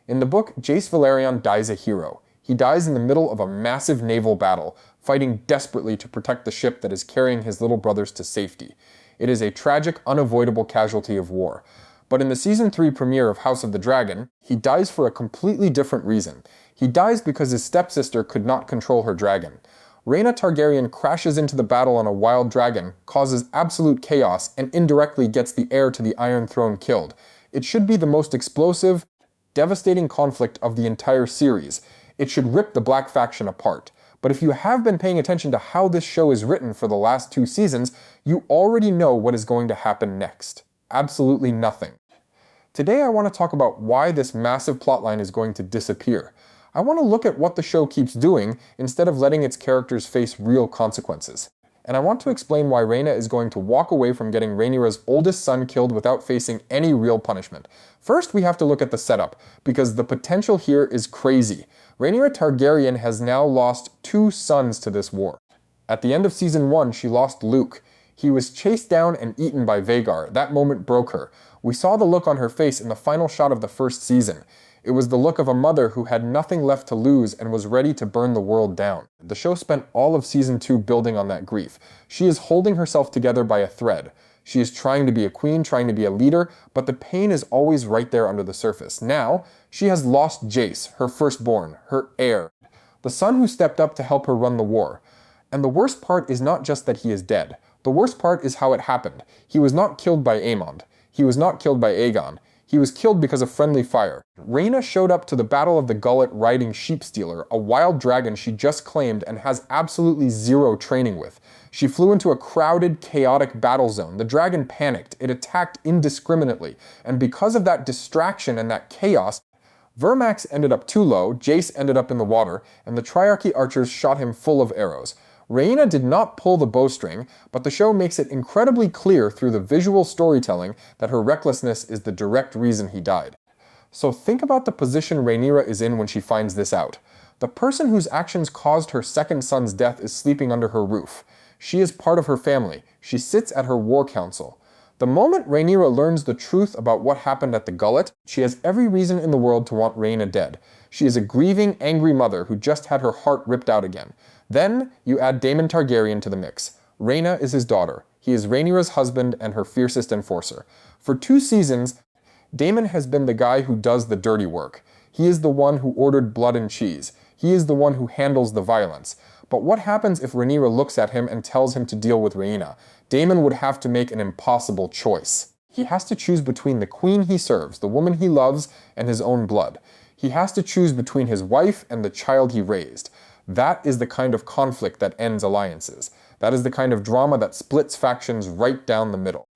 In the book, Jace Valerian dies a hero. He dies in the middle of a massive naval battle, fighting desperately to protect the ship that is carrying his little brothers to safety. It is a tragic, unavoidable casualty of war. But in the Season 3 premiere of House of the Dragon, he dies for a completely different reason. He dies because his stepsister could not control her dragon. Rhaena Targaryen crashes into the battle on a wild dragon, causes absolute chaos, and indirectly gets the heir to the Iron Throne killed. It should be the most explosive, devastating conflict of the entire series. It should rip the Black faction apart. But if you have been paying attention to how this show is written for the last 2 seasons, you already know what is going to happen next. Absolutely nothing. Today I want to talk about why this massive plotline is going to disappear. I want to look at what the show keeps doing instead of letting its characters face real consequences. And I want to explain why Rhaena is going to walk away from getting Rhaenyra's oldest son killed without facing any real punishment. First, we have to look at the setup, because the potential here is crazy. Rhaenyra Targaryen has now lost 2 sons to this war. At the end of Season 1, she lost Luke. He was chased down and eaten by Vhagar. That moment broke her. We saw the look on her face in the final shot of the first season. It was the look of a mother who had nothing left to lose and was ready to burn the world down. The show spent all of Season 2 building on that grief. She is holding herself together by a thread. She is trying to be a queen, trying to be a leader, but the pain is always right there under the surface. Now, she has lost Jace, her firstborn, her heir, the son who stepped up to help her run the war. And the worst part is not just that he is dead. The worst part is how it happened. He was not killed by Aemond. He was not killed by Aegon. He was killed because of friendly fire. Rhaena showed up to the Battle of the Gullet riding Sheepstealer, a wild dragon she just claimed and has absolutely zero training with. She flew into a crowded, chaotic battle zone. The dragon panicked. It attacked indiscriminately. And because of that distraction and that chaos, Vermax ended up too low, Jace ended up in the water, and the Triarchy archers shot him full of arrows. Rhaena did not pull the bowstring, but the show makes it incredibly clear through the visual storytelling that her recklessness is the direct reason he died. So think about the position Rhaenyra is in when she finds this out. The person whose actions caused her second son's death is sleeping under her roof. She is part of her family. She sits at her war council. The moment Rhaenyra learns the truth about what happened at the Gullet, she has every reason in the world to want Rhaena dead. She is a grieving, angry mother who just had her heart ripped out again. Then, you add Daemon Targaryen to the mix. Rhaena is his daughter. He is Rhaenyra's husband and her fiercest enforcer. For 2 seasons, Daemon has been the guy who does the dirty work. He is the one who ordered blood and cheese. He is the one who handles the violence. But what happens if Rhaenyra looks at him and tells him to deal with Rhaena? Daemon would have to make an impossible choice. He has to choose between the queen he serves, the woman he loves, and his own blood. He has to choose between his wife and the child he raised. That is the kind of conflict that ends alliances. That is the kind of drama that splits factions right down the middle.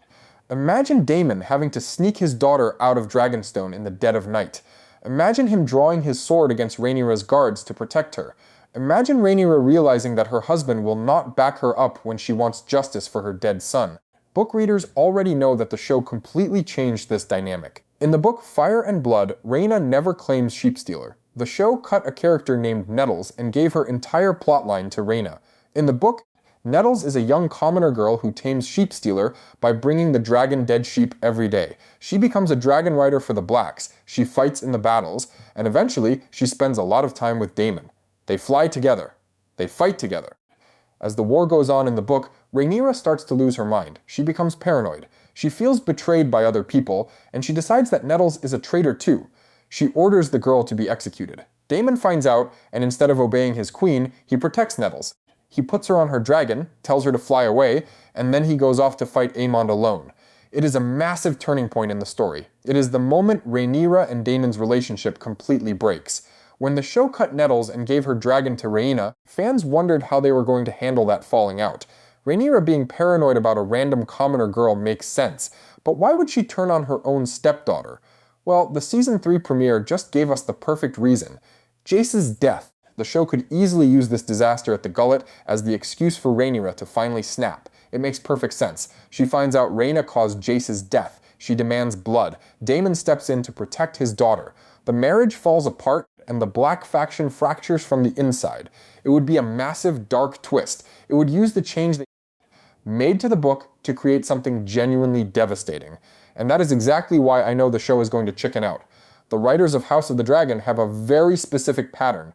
Imagine Daemon having to sneak his daughter out of Dragonstone in the dead of night. Imagine him drawing his sword against Rhaenyra's guards to protect her. Imagine Rhaenyra realizing that her husband will not back her up when she wants justice for her dead son. Book readers already know that the show completely changed this dynamic. In the book Fire and Blood, Rhaena never claims Sheepstealer. The show cut a character named Nettles and gave her entire plotline to Rhaena. In the book, Nettles is a young commoner girl who tames Sheepstealer by bringing the dragon dead sheep every day. She becomes a dragon rider for the Blacks, she fights in the battles, and eventually she spends a lot of time with Daemon. They fly together. They fight together. As the war goes on in the book, Rhaenyra starts to lose her mind. She becomes paranoid. She feels betrayed by other people, and she decides that Nettles is a traitor too. She orders the girl to be executed. Daemon finds out, and instead of obeying his queen, he protects Nettles. He puts her on her dragon, tells her to fly away, and then he goes off to fight Aemond alone. It is a massive turning point in the story. It is the moment Rhaenyra and Daemon's relationship completely breaks. When the show cut Nettles and gave her dragon to Rhaena, fans wondered how they were going to handle that falling out. Rhaenyra being paranoid about a random commoner girl makes sense, but why would she turn on her own stepdaughter? Well, the Season 3 premiere just gave us the perfect reason. Jace's death. The show could easily use this disaster at the Gullet as the excuse for Rhaenyra to finally snap. It makes perfect sense. She finds out Rhaena caused Jace's death. She demands blood. Daemon steps in to protect his daughter. The marriage falls apart, and the Black faction fractures from the inside. It would be a massive, dark twist. It would use the change that made to the book to create something genuinely devastating. And that is exactly why I know the show is going to chicken out. The writers of House of the Dragon have a very specific pattern,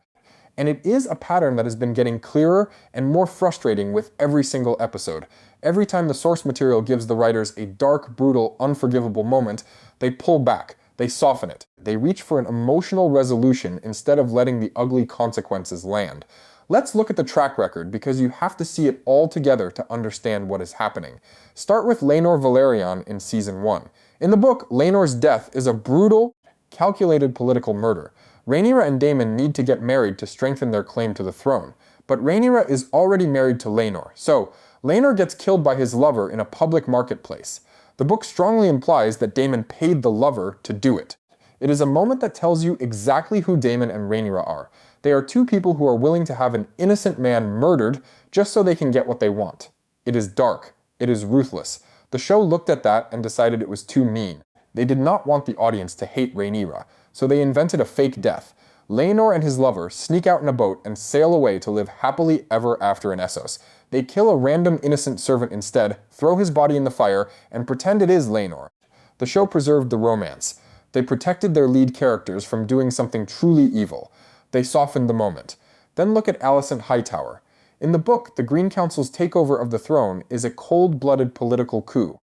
and it is a pattern that has been getting clearer and more frustrating with every single episode. Every time the source material gives the writers a dark, brutal, unforgivable moment, they pull back, they soften it, they reach for an emotional resolution instead of letting the ugly consequences land. Let's look at the track record, because you have to see it all together to understand what is happening. Start with Laenor Velaryon in Season 1. In the book, Laenor's death is a brutal, calculated political murder. Rhaenyra and Daemon need to get married to strengthen their claim to the throne, but Rhaenyra is already married to Laenor, so Laenor gets killed by his lover in a public marketplace. The book strongly implies that Daemon paid the lover to do it. It is a moment that tells you exactly who Daemon and Rhaenyra are. They are two people who are willing to have an innocent man murdered just so they can get what they want. It is dark. It is ruthless. The show looked at that and decided it was too mean. They did not want the audience to hate Rhaenyra, so they invented a fake death. Laenor and his lover sneak out in a boat and sail away to live happily ever after in Essos. They kill a random innocent servant instead, throw his body in the fire, and pretend it is Laenor. The show preserved the romance. They protected their lead characters from doing something truly evil. They softened the moment. Then look at Alicent Hightower. In the book, the Green Council's takeover of the throne is a cold-blooded political coup.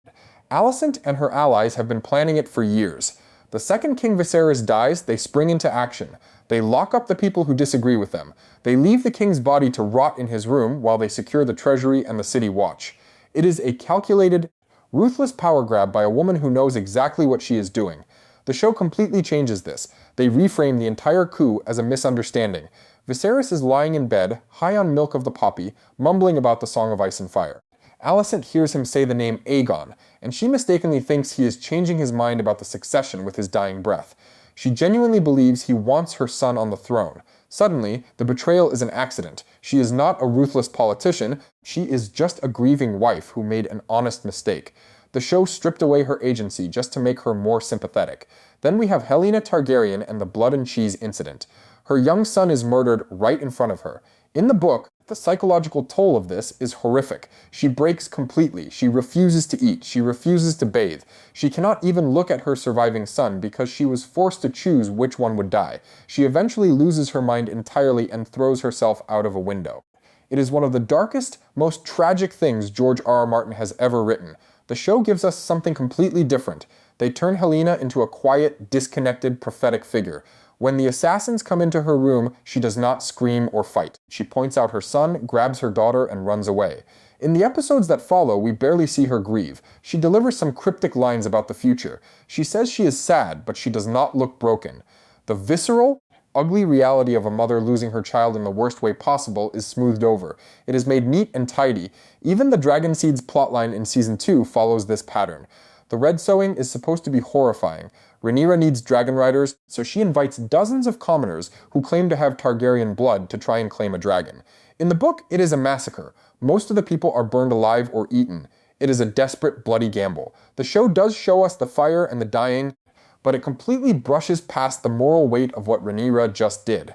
Alicent and her allies have been planning it for years. The second King Viserys dies, they spring into action. They lock up the people who disagree with them. They leave the king's body to rot in his room while they secure the treasury and the city watch. It is a calculated, ruthless power grab by a woman who knows exactly what she is doing. The show completely changes this. They reframe the entire coup as a misunderstanding. Viserys is lying in bed, high on milk of the poppy, mumbling about the Song of Ice and Fire. Alicent hears him say the name Aegon, and she mistakenly thinks he is changing his mind about the succession with his dying breath. She genuinely believes he wants her son on the throne. Suddenly, the betrayal is an accident. She is not a ruthless politician, she is just a grieving wife who made an honest mistake. The show stripped away her agency just to make her more sympathetic. Then we have Rhaena Targaryen and the blood and cheese incident. Her young son is murdered right in front of her. In the book, the psychological toll of this is horrific. She breaks completely. She refuses to eat. She refuses to bathe. She cannot even look at her surviving son because she was forced to choose which one would die. She eventually loses her mind entirely and throws herself out of a window. It is one of the darkest, most tragic things George R.R. Martin has ever written. The show gives us something completely different. They turn Rhaena into a quiet, disconnected, prophetic figure. When the assassins come into her room, she does not scream or fight. She points out her son, grabs her daughter, and runs away. In the episodes that follow, we barely see her grieve. She delivers some cryptic lines about the future. She says she is sad, but she does not look broken. The visceral, ugly reality of a mother losing her child in the worst way possible is smoothed over. It is made neat and tidy. Even the Dragon Seeds plotline in Season 2 follows this pattern. The red sewing is supposed to be horrifying. Rhaenyra needs dragon riders, so she invites dozens of commoners who claim to have Targaryen blood to try and claim a dragon. In the book, it is a massacre. Most of the people are burned alive or eaten. It is a desperate, bloody gamble. The show does show us the fire and the dying, but it completely brushes past the moral weight of what Rhaenyra just did.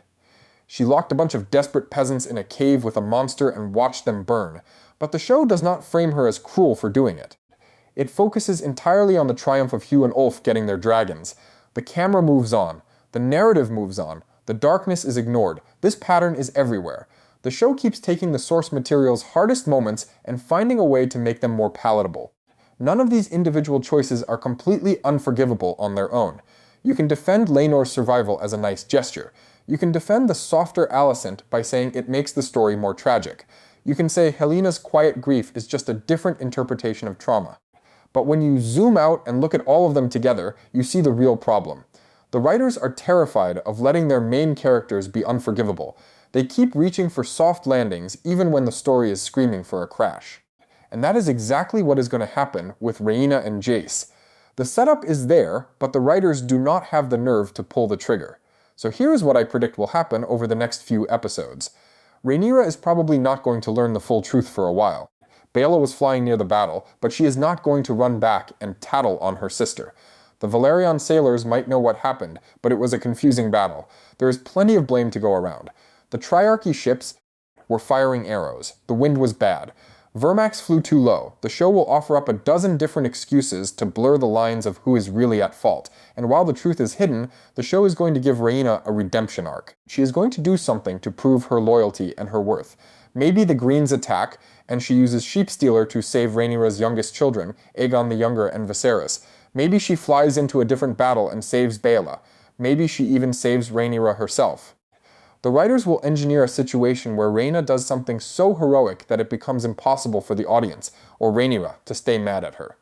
She locked a bunch of desperate peasants in a cave with a monster and watched them burn, but the show does not frame her as cruel for doing it. It focuses entirely on the triumph of Hugh and Ulf getting their dragons. The camera moves on. The narrative moves on. The darkness is ignored. This pattern is everywhere. The show keeps taking the source material's hardest moments and finding a way to make them more palatable. None of these individual choices are completely unforgivable on their own. You can defend Laenor's survival as a nice gesture. You can defend the softer Alicent by saying it makes the story more tragic. You can say Helena's quiet grief is just a different interpretation of trauma. But when you zoom out and look at all of them together, you see the real problem. The writers are terrified of letting their main characters be unforgivable. They keep reaching for soft landings even when the story is screaming for a crash. And that is exactly what is going to happen with Rhaena and Jace. The setup is there, but the writers do not have the nerve to pull the trigger. So here is what I predict will happen over the next few episodes. Rhaenyra is probably not going to learn the full truth for a while. Baela was flying near the battle, but she is not going to run back and tattle on her sister. The Velaryon sailors might know what happened, but it was a confusing battle. There is plenty of blame to go around. The Triarchy ships were firing arrows. The wind was bad. Vermax flew too low. The show will offer up a dozen different excuses to blur the lines of who is really at fault. And while the truth is hidden, the show is going to give Rhaena a redemption arc. She is going to do something to prove her loyalty and her worth. Maybe the Greens attack, and she uses Sheepstealer to save Rhaenyra's youngest children, Aegon the Younger and Viserys. Maybe she flies into a different battle and saves Baela. Maybe she even saves Rhaenyra herself. The writers will engineer a situation where Rhaena does something so heroic that it becomes impossible for the audience, or Rhaenyra, to stay mad at her.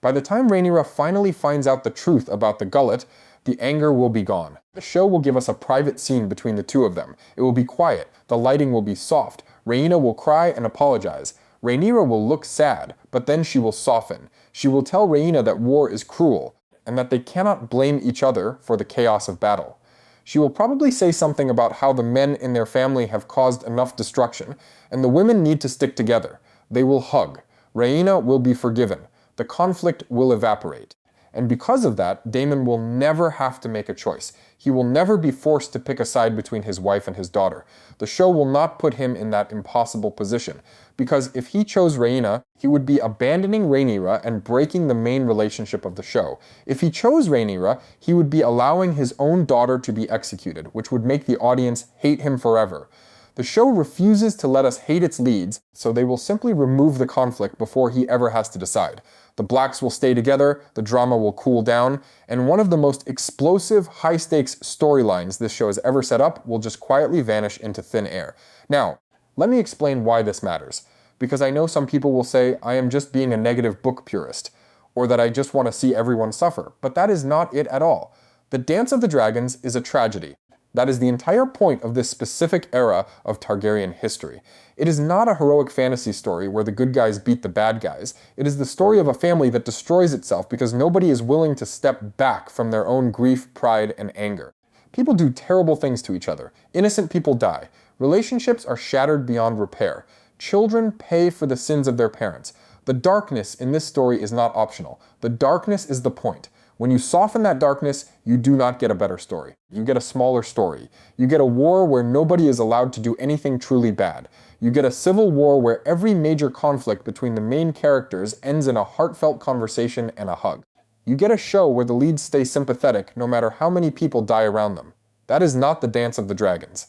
By the time Rhaenyra finally finds out the truth about the gullet, the anger will be gone. The show will give us a private scene between the two of them. It will be quiet, the lighting will be soft, Rhaena will cry and apologize. Rhaenyra will look sad, but then she will soften. She will tell Rhaena that war is cruel, and that they cannot blame each other for the chaos of battle. She will probably say something about how the men in their family have caused enough destruction, and the women need to stick together. They will hug. Rhaena will be forgiven. The conflict will evaporate. And because of that, Daemon will never have to make a choice. He will never be forced to pick a side between his wife and his daughter. The show will not put him in that impossible position, because if he chose Rhaena, he would be abandoning Rhaenyra and breaking the main relationship of the show. If he chose Rhaenyra, he would be allowing his own daughter to be executed, which would make the audience hate him forever. The show refuses to let us hate its leads, so they will simply remove the conflict before he ever has to decide. The blacks will stay together, the drama will cool down, and one of the most explosive, high-stakes storylines this show has ever set up will just quietly vanish into thin air. Now, let me explain why this matters, because I know some people will say I am just being a negative book purist, or that I just want to see everyone suffer, but that is not it at all. The Dance of the Dragons is a tragedy. That is the entire point of this specific era of Targaryen history. It is not a heroic fantasy story where the good guys beat the bad guys. It is the story of a family that destroys itself because nobody is willing to step back from their own grief, pride, and anger. People do terrible things to each other. Innocent people die. Relationships are shattered beyond repair. Children pay for the sins of their parents. The darkness in this story is not optional. The darkness is the point. When you soften that darkness, you do not get a better story. You get a smaller story. You get a war where nobody is allowed to do anything truly bad. You get a civil war where every major conflict between the main characters ends in a heartfelt conversation and a hug. You get a show where the leads stay sympathetic no matter how many people die around them. That is not the Dance of the Dragons.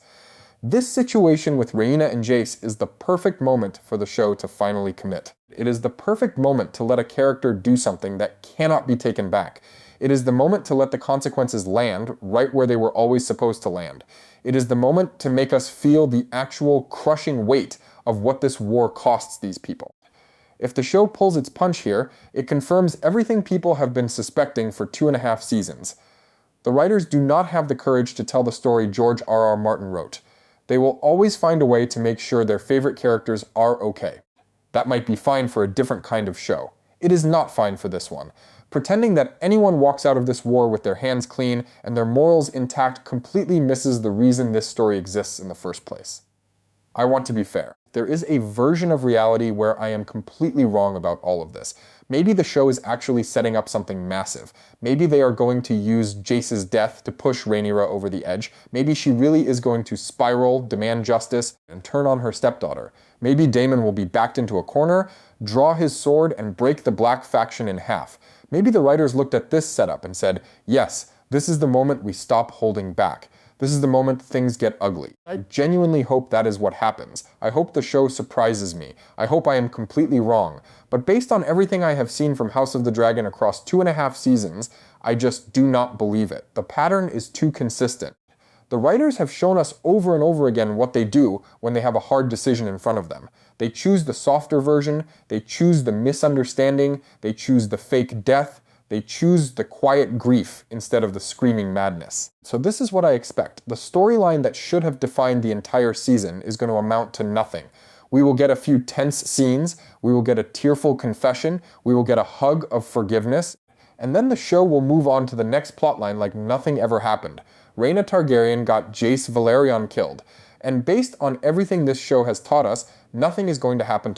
This situation with Rhaena and Jace is the perfect moment for the show to finally commit. It is the perfect moment to let a character do something that cannot be taken back. It is the moment to let the consequences land right where they were always supposed to land. It is the moment to make us feel the actual crushing weight of what this war costs these people. If the show pulls its punch here, it confirms everything people have been suspecting for 2.5 seasons. The writers do not have the courage to tell the story George R.R. Martin wrote. They will always find a way to make sure their favorite characters are okay. That might be fine for a different kind of show. It is not fine for this one. Pretending that anyone walks out of this war with their hands clean and their morals intact completely misses the reason this story exists in the first place. I want to be fair. There is a version of reality where I am completely wrong about all of this. Maybe the show is actually setting up something massive. Maybe they are going to use Jace's death to push Rhaenyra over the edge. Maybe she really is going to spiral, demand justice, and turn on her stepdaughter. Maybe Daemon will be backed into a corner, draw his sword, and break the Black faction in half. Maybe the writers looked at this setup and said, yes, this is the moment we stop holding back. This is the moment things get ugly. I genuinely hope that is what happens. I hope the show surprises me. I hope I am completely wrong. But based on everything I have seen from House of the Dragon across 2.5 seasons, I just do not believe it. The pattern is too consistent. The writers have shown us over and over again what they do when they have a hard decision in front of them. They choose the softer version, they choose the misunderstanding, they choose the fake death, they choose the quiet grief instead of the screaming madness. So this is what I expect. The storyline that should have defined the entire season is going to amount to nothing. We will get a few tense scenes, we will get a tearful confession, we will get a hug of forgiveness, and then the show will move on to the next plotline like nothing ever happened. Rhaena Targaryen got Jace Velaryon killed, and based on everything this show has taught us, nothing is going to happen